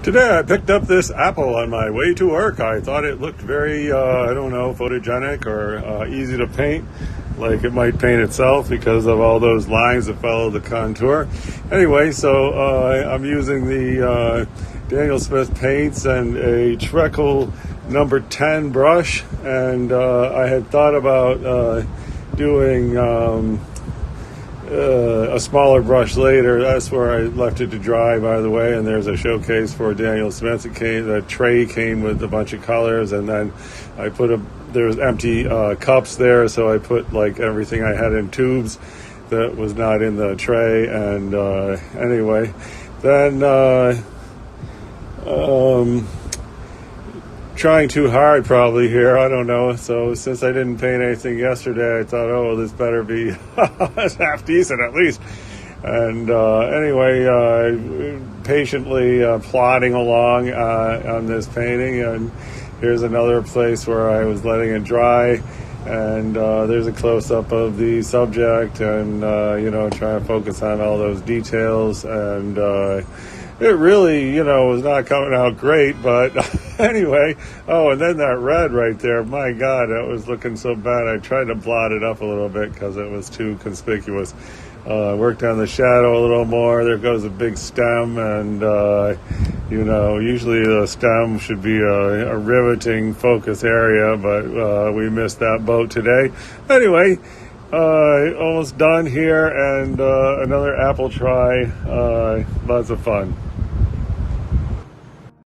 Today I picked up this apple on my way to work. I thought it looked very, I don't know, photogenic or easy to paint, like it might paint itself because of all those lines that follow the contour. Anyway, so I'm using the Daniel Smith paints and a Treacle number 10 brush, and I had thought about doing a smaller brush later. That's where I left it to dry, by the way. And there's a showcase for Daniel Smith. The tray came with a bunch of colors, and then I put there's empty cups there, so I put like everything I had in tubes that was not in the tray. And anyway, then trying too hard probably here, I don't know. So since I didn't paint anything yesterday, I thought, oh, this better be half decent at least. And anyway, patiently plodding along on this painting. And here's another place where I was letting it dry, and there's a close-up of the subject, and trying to focus on all those details. And it really, was not coming out great, but anyway. Oh, and then that red right there, my God, that was looking so bad. I tried to blot it up a little bit because it was too conspicuous. Worked on the shadow a little more. There goes a big stem, and, usually the stem should be a riveting focus area, but we missed that boat today. Anyway, almost done here, and another apple try. Lots of fun.